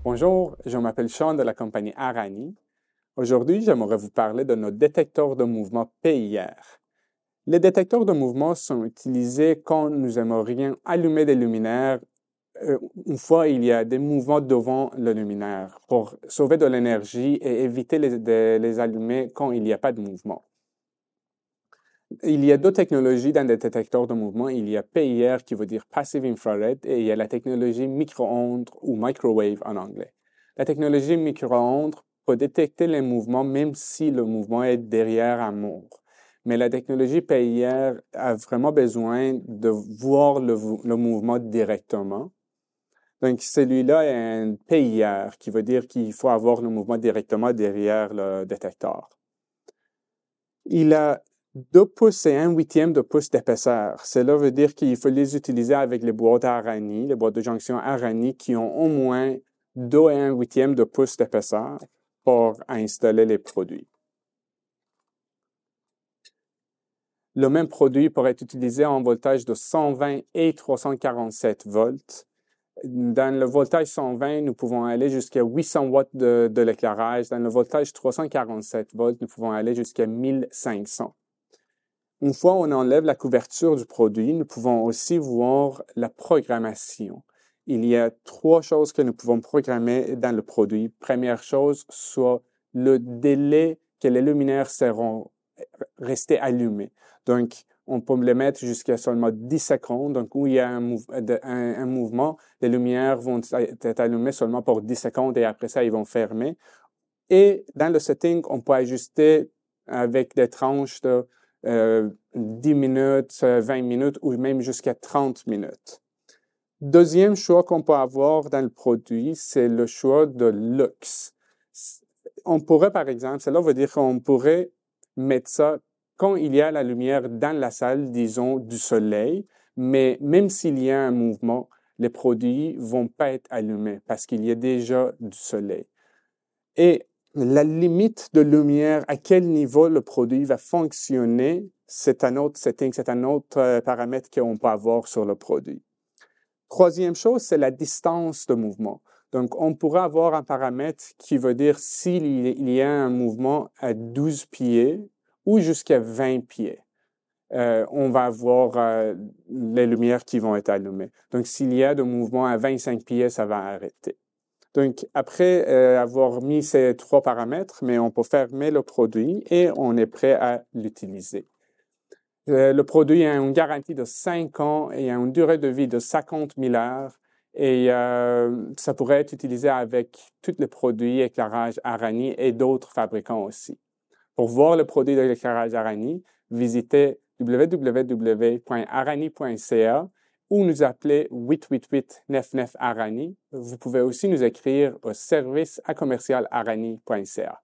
Bonjour, je m'appelle Sean de la compagnie Arani. Aujourd'hui, j'aimerais vous parler de nos détecteurs de mouvement PIR. Les détecteurs de mouvement sont utilisés quand nous aimerions allumer des luminaires une fois il y a des mouvements devant le luminaire pour sauver de l'énergie et éviter de les allumer quand il n'y a pas de mouvement. Il y a deux technologies dans les détecteurs de mouvement. Il y a PIR qui veut dire Passive Infrared et il y a la technologie micro-ondes ou microwave en anglais. La technologie micro-ondes peut détecter les mouvements même si le mouvement est derrière un mur. Mais la technologie PIR a vraiment besoin de voir le mouvement directement. Donc, celui-là est un PIR qui veut dire qu'il faut avoir le mouvement directement derrière le détecteur. Il a 2 pouces et 1/8 de pouce d'épaisseur. Cela veut dire qu'il faut les utiliser avec les boîtes Arani, les boîtes de jonction Arani qui ont au moins 2 et 1/8 de pouce d'épaisseur pour installer les produits. Le même produit pourrait être utilisé en voltage de 120 et 347 volts. Dans le voltage 120, nous pouvons aller jusqu'à 800 watts de l'éclairage. Dans le voltage 347 volts, nous pouvons aller jusqu'à 1500. Une fois on enlève la couverture du produit, nous pouvons aussi voir la programmation. Il y a 3 choses que nous pouvons programmer dans le produit. Première chose, soit le délai que les luminaires seront restés allumés. Donc, on peut les mettre jusqu'à seulement 10 secondes. Donc, où il y a un mouvement, les lumières vont être allumées seulement pour 10 secondes et après ça, ils vont fermer. Et dans le setting, on peut ajuster avec des tranches de 10 minutes, 20 minutes ou même jusqu'à 30 minutes. Deuxième choix qu'on peut avoir dans le produit, c'est le choix de luxe. On pourrait, par exemple, cela veut dire qu'on pourrait mettre ça quand il y a la lumière dans la salle, disons, du soleil, mais même s'il y a un mouvement, les produits vont pas être allumés parce qu'il y a déjà du soleil. Et la limite de lumière, à quel niveau le produit va fonctionner, c'est un autre setting, c'est un autre paramètre qu'on peut avoir sur le produit. Troisième chose, c'est la distance de mouvement. Donc, on pourrait avoir un paramètre qui veut dire s'il y a un mouvement à 12 pieds ou jusqu'à 20 pieds. On va avoir les lumières qui vont être allumées. Donc, s'il y a de mouvement à 25 pieds, ça va arrêter. Donc, après avoir mis ces 3 paramètres, mais on peut fermer le produit et on est prêt à l'utiliser. Le produit a une garantie de 5 ans et a une durée de vie de 50 000 heures et ça pourrait être utilisé avec tous les produits éclairage Arani et d'autres fabricants aussi. Pour voir le produit de l'éclairage Arani, visitez www.arani.ca ou nous appeler 888-99 Arani. Vous pouvez aussi nous écrire au service@commercialarani.ca.